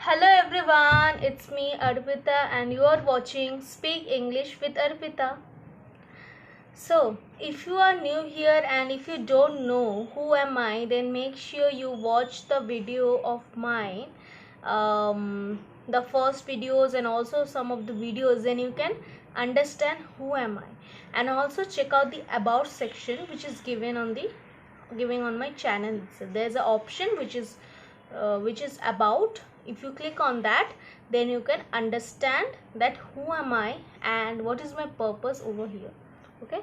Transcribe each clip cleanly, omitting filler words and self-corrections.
Hello everyone, it's me Arpita and you are watching Speak English with Arpita. So, if you are new here and if you don't know who am I, then make sure you watch the video of mine, the first videos and also some of the videos, then you can understand who am I. And also check out the about section which is given on my channel. So there's an option which is about. If you click on that, then you can understand that who am I and what is my purpose over here. Okay,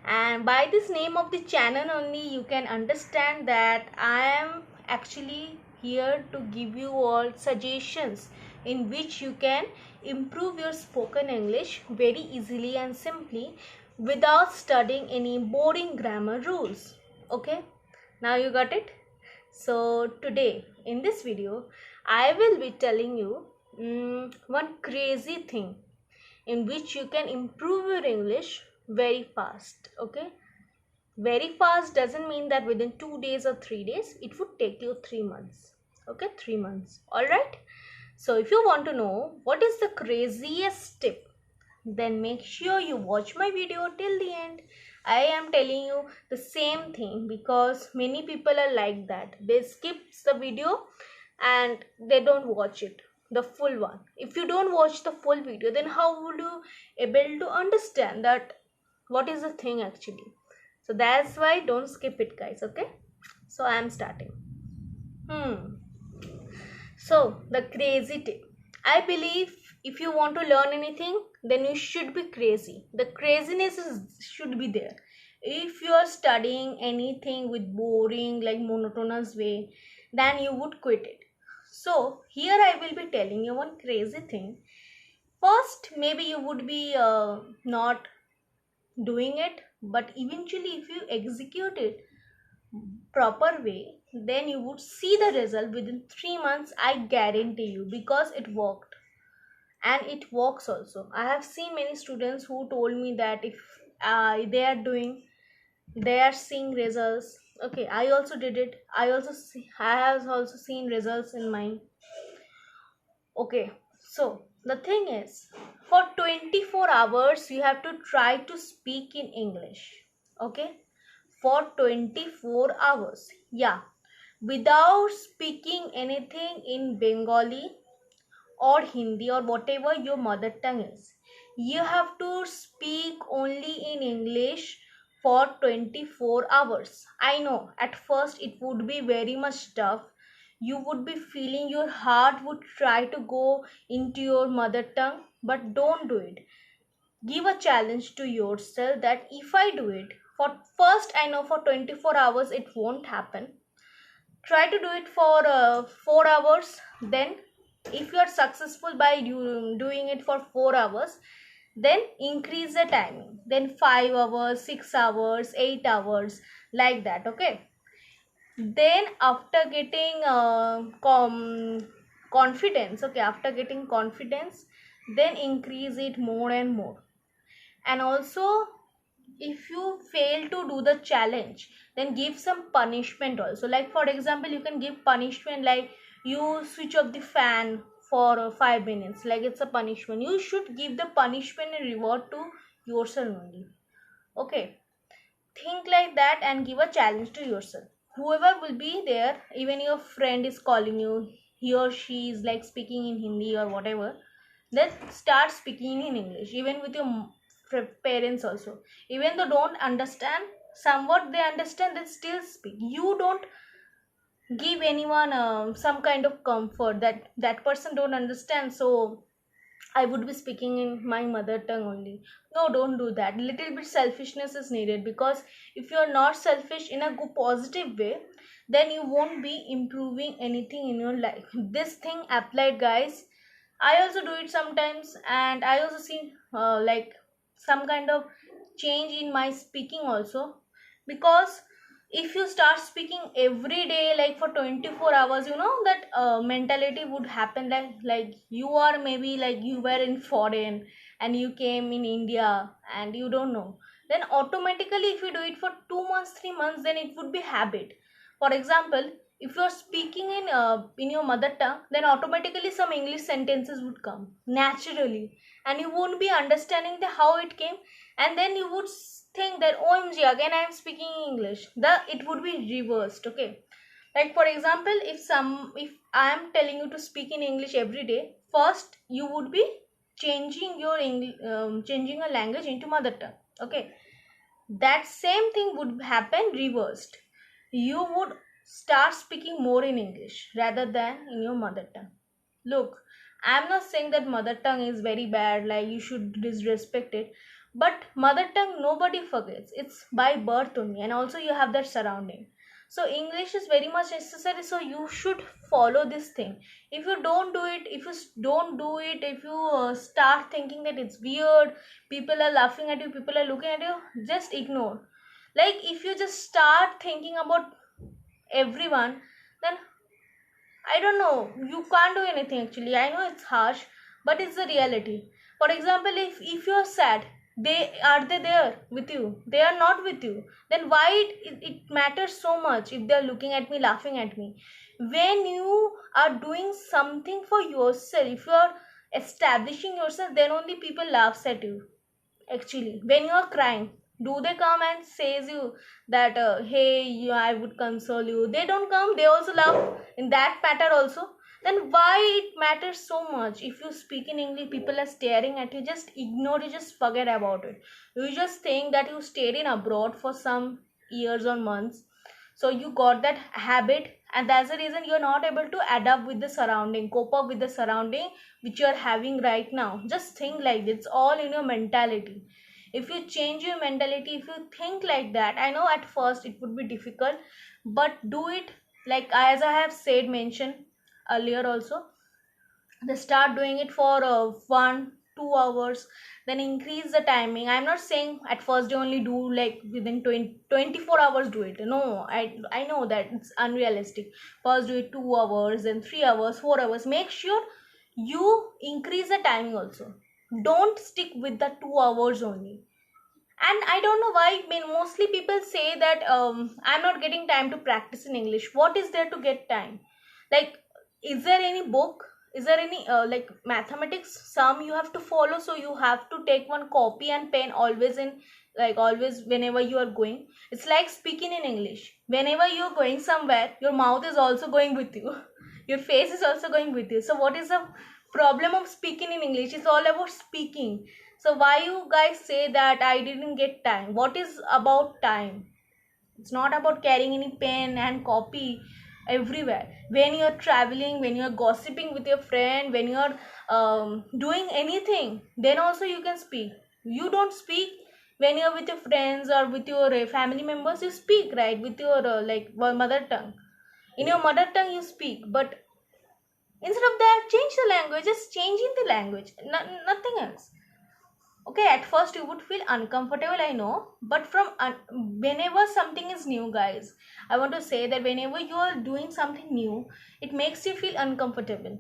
and by this name of the channel only you can understand that I am actually here to give you all suggestions in which you can improve your spoken English very easily and simply without studying any boring grammar rules. Okay, now you got it. So today in this video I will be telling you one crazy thing in which you can improve your English very fast. Okay, very fast doesn't mean that within 2 days or 3 days. It would take you 3 months. Okay, 3 months. All right, so if you want to know what is the craziest tip, then make sure you watch my video till the end. I am telling you the same thing because many people are like that. They skip the video and they don't watch it, the full one. If you don't watch the full video, then how would you able to understand that what is the thing actually? So that's why don't skip it, guys. Okay, so I am starting. So, the crazy tip. I believe if you want to learn anything, then you should be crazy. The should be there. If you are studying anything with boring, like monotonous way, then you would quit it. So, here I will be telling you one crazy thing. First, maybe you would be not doing it, but eventually, if you execute it proper way, then you would see the result within 3 months. I guarantee you, because it worked and it works also. I have seen many students who told me that if they are seeing results. Okay, I also did it. I have also seen results in mine. Okay, so the thing is, for 24 hours you have to try to speak in English. Okay, for 24 hours, yeah, without speaking anything in Bengali or Hindi or whatever your mother tongue is. You have to speak only in English for 24 hours. I know at first it would be very much tough. You would be feeling your heart would try to go into your mother tongue, but don't do it. Give a challenge to yourself that if I do it for first, I know for 24 hours it won't happen. Try to do it for 4 hours. Then if you are successful by doing it for 4 hours, then increase the timing, then 5 hours, 6 hours, 8 hours, like that. Okay, then after getting confidence, okay, after getting confidence, then increase it more and more. And also, if you fail to do the challenge, then give some punishment also. Like for example, you can give punishment like you switch off the fan for 5 minutes, like it's a punishment. You should give the punishment and reward to yourself only. Okay, think like that and give a challenge to yourself. Whoever will be there, even your friend is calling you, he or she is like speaking in Hindi or whatever, then start speaking in English. Even with your parents also, even though don't understand, somewhat they understand, then still speak. You don't give anyone some kind of comfort that that person don't understand, so I would be speaking in my mother tongue only. No, don't do that. Little bit selfishness is needed, because if you're not selfish in a good positive way, then you won't be improving anything in your life. This thing applied, guys. I also do it sometimes, and I also see like some kind of change in my speaking also. Because if you start speaking every day like for 24 hours, you know that mentality would happen like you are maybe like you were in foreign and you came in India and you don't know. Then automatically if you do it for 2 months, 3 months, then it would be habit. For example, if you're speaking in your mother tongue, then automatically some English sentences would come naturally, and you won't be understanding the how it came, and then you would think that OMG, again I am speaking English. It would be reversed. Okay, like for example, if I am telling you to speak in English every day, first you would be changing your changing a language into mother tongue. Okay, that same thing would happen reversed. You would start speaking more in English rather than in your mother tongue. Look, I'm not saying that mother tongue is very bad, like you should disrespect it, but mother tongue nobody forgets. It's by birth only, and also you have that surrounding. So English is very much necessary, so you should follow this thing. If you don't do it, if you start thinking that it's weird, people are laughing at you, people are looking at you, just ignore. Like if you just start thinking about everyone, then I don't know, you can't do anything actually. I know it's harsh, but it's the reality. For example, if you're sad, they there with you? They are not with you. Then why it matters so much if they're looking at me, laughing at me? When you are doing something for yourself, if you are establishing yourself, then only people laughs at you. Actually, when you are crying, do they come and says you that hey, I would console you? They don't come. They also laugh in that matter also. Then why it matters so much? If you speak in English, people are staring at you, just ignore it, just forget about it. You just think that you stayed in abroad for some years or months, so you got that habit, and that's the reason you're not able to adapt with the surrounding, cope up with the surrounding which you're having right now. Just think like this. It's all in your mentality. If you change your mentality, if you think like that, I know at first it would be difficult, but do it. Like as I have said, mentioned earlier also, they start doing it for 1 2 hours, then increase the timing. I'm not saying at first they only do like within 24 hours do it. No, I know that it's unrealistic. First do it 2 hours, then 3 hours, 4 hours. Make sure you increase the timing also. Don't stick with the 2 hours only. And I don't know why, I mean, mostly people say that I'm not getting time to practice in English. What is there to get time? Like, is there any book, is there any like mathematics sum you have to follow, so you have to take one copy and pen always in, like always whenever you are going? It's like speaking in English. Whenever you're going somewhere, your mouth is also going with you. Your face is also going with you. So what is the problem of speaking in English? It's all about speaking. So why you guys say that I didn't get time? What is about time? It's not about carrying any pen and copy everywhere. When you're traveling, when you're gossiping with your friend, when you're doing anything, then also you can speak. You don't speak when you're with your friends or with your family members. You speak, right, with your mother tongue. In your mother tongue you speak, but instead of that, change the language. Just changing the language, nothing else. Okay, at first you would feel uncomfortable, I know, but whenever something is new, guys, I want to say that whenever you are doing something new, it makes you feel uncomfortable.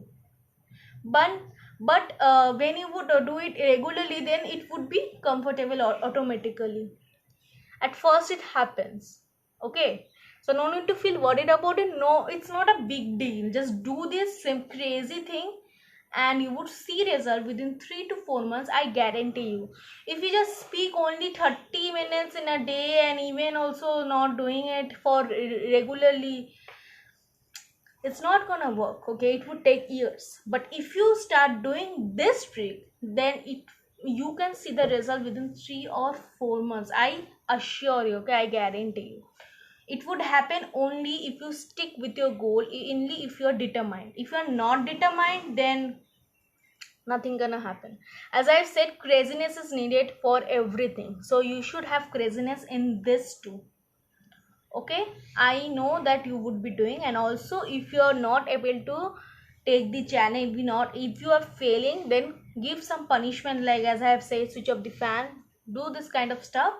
But when you would do it regularly, then it would be comfortable automatically. At first it happens. Okay, so no need to feel worried about it. No, it's not a big deal. Just do this some crazy thing, and you would see result within 3 to 4 months, I guarantee you. If you just speak only 30 minutes in a day, and even also not doing it for regularly, it's not gonna work. Okay, it would take years. But if you start doing this trick, then you can see the result within 3 or 4 months, I assure you. Okay, I guarantee you. It would happen only if you stick with your goal, only if you're determined. If you're not determined, then nothing gonna happen. As I've said, craziness is needed for everything, so you should have craziness in this too. Okay, I know that you would be doing. And also, if you are not able to take the challenge, if you are failing, then give some punishment, like as I have said, switch off the fan, do this kind of stuff,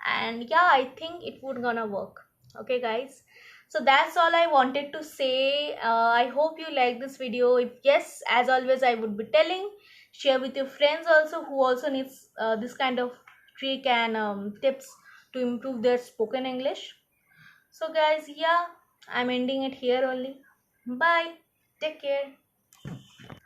and yeah, I think it would gonna work. Okay guys, so that's all I wanted to say. I hope you like this video. If yes, as always, I would be telling, share with your friends also who also needs this kind of trick and tips to improve their spoken English. So guys, yeah, I'm ending it here only. Bye. Take care.